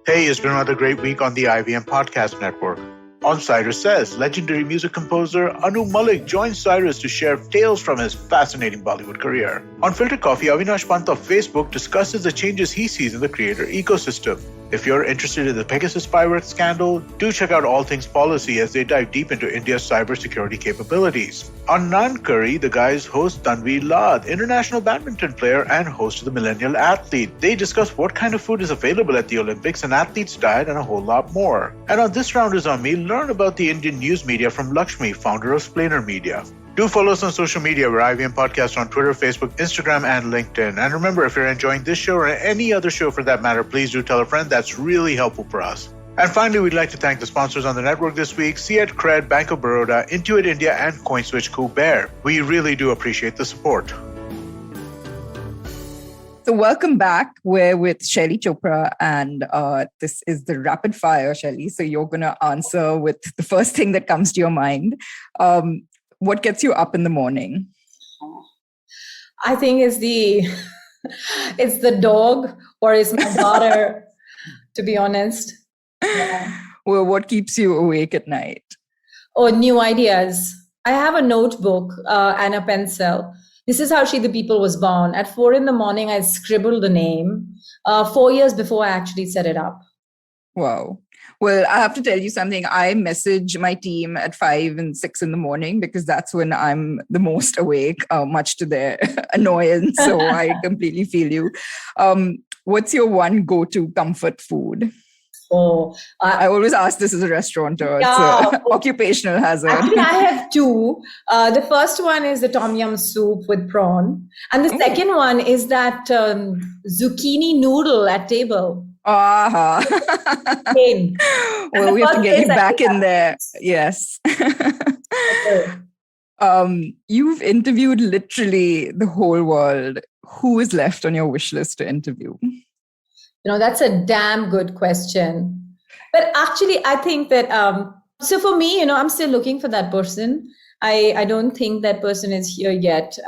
Hey, it's been another great week on the IVM Podcast Network. On Cyrus Says, legendary music composer Anu Malik joins Cyrus to share tales from his fascinating Bollywood career. On Filter Coffee, Avinash Pant of Facebook discusses the changes he sees in the creator ecosystem. If you're interested in the Pegasus pirate scandal, do check out All Things Policy as they dive deep into India's cybersecurity capabilities. On Nan Curry, the guys host Tanvi Lad, international badminton player and host of the Millennial Athlete. They discuss what kind of food is available at the Olympics, an athlete's diet, and a whole lot more. And on This Round is on Me, learn about the Indian news media from Lakshmi, founder of Splainer Media. Do follow us on social media. We're IVM Podcast on Twitter, Facebook, Instagram, and LinkedIn. And remember, if you're enjoying this show or any other show for that matter, please do tell a friend. That's really helpful for us. And finally, we'd like to thank the sponsors on the network this week, Ciet Cred, Bank of Baroda, Intuit India, and CoinSwitch Kuber. We really do appreciate the support. So welcome back. We're with Shelley Chopra, and this is the rapid fire, Shelley. So you're going to answer with the first thing that comes to your mind. What gets you up in the morning? I think it's the dog, or it's my daughter, to be honest. Yeah. Well, what keeps you awake at night? Oh, new ideas. I have a notebook and a pencil. This is how She the People was born. At 4 a.m, I scribbled the name 4 years before I actually set it up. Wow. Well, I have to tell you something. I message my team at 5 and 6 in the morning because that's when I'm the most awake, much to their annoyance. So I completely feel you. What's your one go-to comfort food? Oh, I always ask this as a restaurateur. Yeah. It's an occupational hazard. Actually, I have two. The first one is the tom yum soup with prawn. And the second one is that zucchini noodle at table. Well, we have to get you back in there. Yes. You've interviewed literally the whole world. Who is left on your wish list to interview? That's a damn good question. But actually, I think that, so for me, I'm still looking for that person. I don't think that person is here yet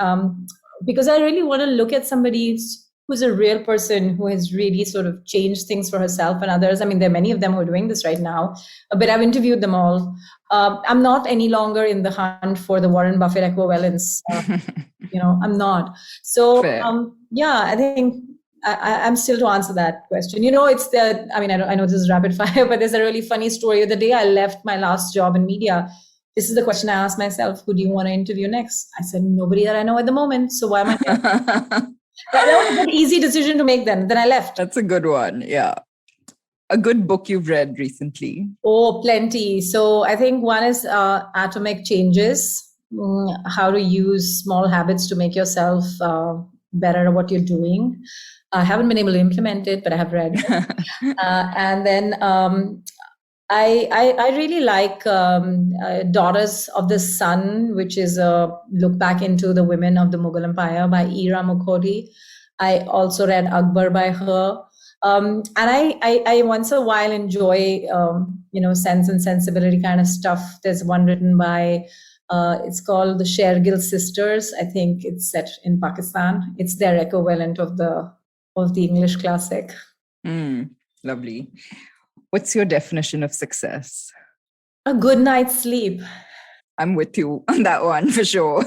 because I really want to look at somebody who's a real person who has really sort of changed things for herself and others. I mean, there are many of them who are doing this right now, but I've interviewed them all. I'm not any longer in the hunt for the Warren Buffett equivalents. I'm not. So, I think I'm still to answer that question. I know this is rapid fire, but there's a really funny story. The day I left my last job in media, this is the question I asked myself: who do you want to interview next? I said, nobody that I know at the moment. So why am I here? That was an easy decision to make then. Then I left. That's a good one. Yeah. A good book you've read recently? Oh, plenty. So I think one is Atomic Changes, how to use small habits to make yourself better at what you're doing. I haven't been able to implement it, but I have read. And then I really like Daughters of the Sun, which is a look back into the women of the Mughal Empire by Ira Mukhoti. I also read Akbar by her. And I once in a while enjoy, Sense and Sensibility kind of stuff. There's one written by, it's called the Shergill Sisters. I think it's set in Pakistan. It's their equivalent of the English classic. Lovely. What's your definition of success? A good night's sleep. I'm with you on that one for sure.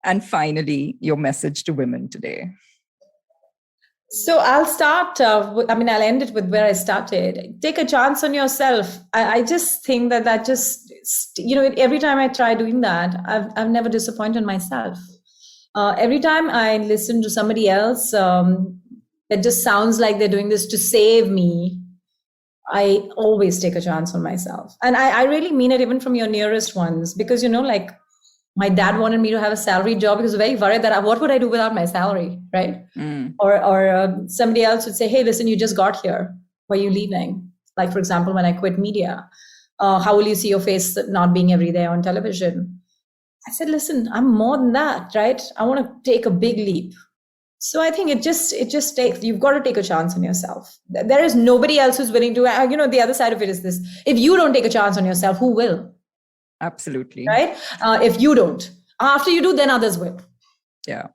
And finally, your message to women today. So I'll start, I'll end it with where I started. Take a chance on yourself. I just think that just, every time I try doing that, I've never disappointed myself. Every time I listen to somebody else that just sounds like they're doing this to save me, I always take a chance on myself. And I really mean it, even from your nearest ones, because, like my dad wanted me to have a salary job because he was very worried that what would I do without my salary, right? Or somebody else would say, hey, listen, you just got here. Why are you leaving? Like, for example, when I quit media, how will you see your face not being every day on television? I said, listen, I'm more than that, right? I want to take a big leap. So I think it just takes, you've got to take a chance on yourself. There is nobody else who's willing to, the other side of it is this. If you don't take a chance on yourself, who will? Absolutely. Right? If you don't, after you do, then others will. Yeah.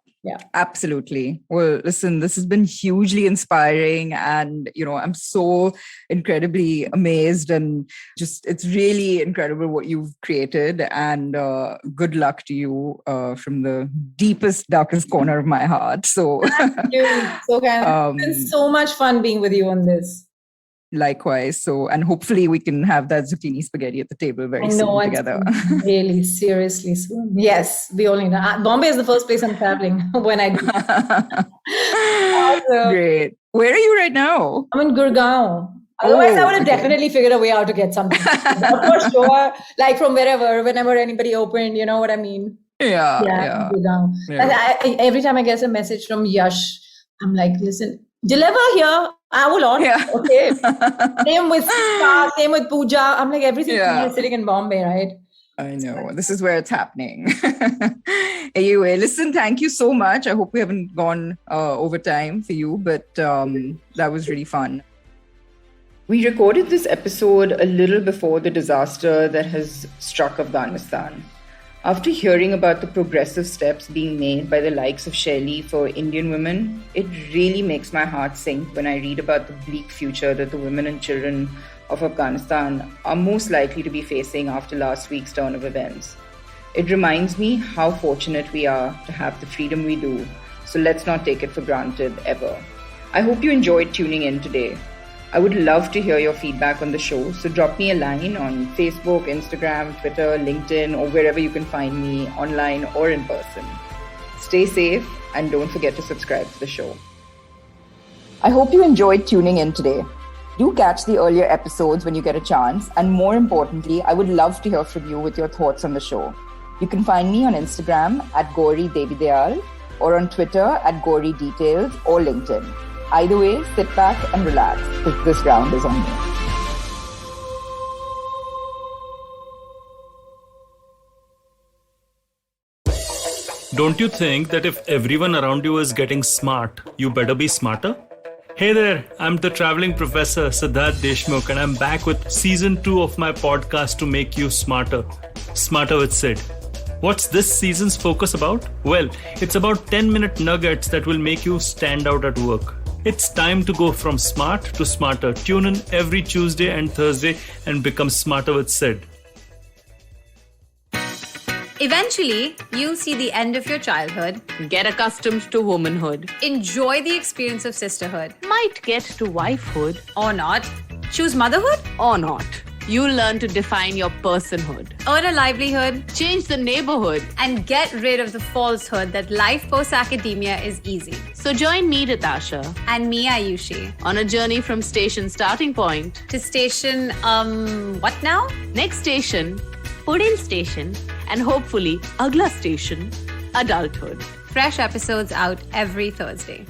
Absolutely. Well, listen, this has been hugely inspiring, and, I'm so incredibly amazed, and just, it's really incredible what you've created, and good luck to you from the deepest, darkest corner of my heart. So, thank you. So kind. It's been so much fun being with you on this. Likewise. So, and hopefully we can have that zucchini spaghetti at the table very soon together. Really, seriously soon. Yes, we only know. Bombay is the first place I'm traveling when I do. Great. Where are you right now? I'm in Gurgaon. Otherwise, I would have definitely figured a way out to get something. For sure. Like from whenever anybody opened, you know what I mean? Yeah. Gurgaon. Yeah. And every time I get a message from Yash, I'm like, listen, deliver here. I will order. Yeah. Okay. Same with Sita, same with Pooja. I'm like, everything is sitting in Bombay, right? I know. This is where it's happening. Anyway, listen, thank you so much. I hope we haven't gone over time for you, but that was really fun. We recorded this episode a little before the disaster that has struck Afghanistan. After hearing about the progressive steps being made by the likes of Shaili for Indian women, it really makes my heart sink when I read about the bleak future that the women and children of Afghanistan are most likely to be facing after last week's turn of events. It reminds me how fortunate we are to have the freedom we do, so let's not take it for granted ever. I hope you enjoyed tuning in today. I would love to hear your feedback on the show, so drop me a line on Facebook, Instagram, Twitter, LinkedIn, or wherever you can find me online or in person. Stay safe and don't forget to subscribe to the show. I hope you enjoyed tuning in today. Do catch the earlier episodes when you get a chance, and more importantly, I would love to hear from you with your thoughts on the show. You can find me on Instagram at Gauri Devidayal, or on Twitter at Gauri Details, or LinkedIn. Either way, sit back and relax, because this round is on me. Don't you think that if everyone around you is getting smart, you better be smarter? Hey there, I'm the traveling professor Siddharth Deshmukh, and I'm back with season 2 of my podcast to make you smarter. Smarter with Sid. What's this season's focus about? Well, it's about 10-minute nuggets that will make you stand out at work. It's time to go from smart to smarter. Tune in every Tuesday and Thursday and become smarter with Sid. Eventually, you'll see the end of your childhood. Get accustomed to womanhood. Enjoy the experience of sisterhood. Might get to wifehood. Or not. Choose motherhood. Or not. You'll learn to define your personhood. Earn a livelihood. Change the neighborhood. And get rid of the falsehood that life post-academia is easy. So join me, Ritasha. And me, Ayushi. On a journey from station starting point. To station, what now? Next station, Pudin station. And hopefully, Agla station, adulthood. Fresh episodes out every Thursday.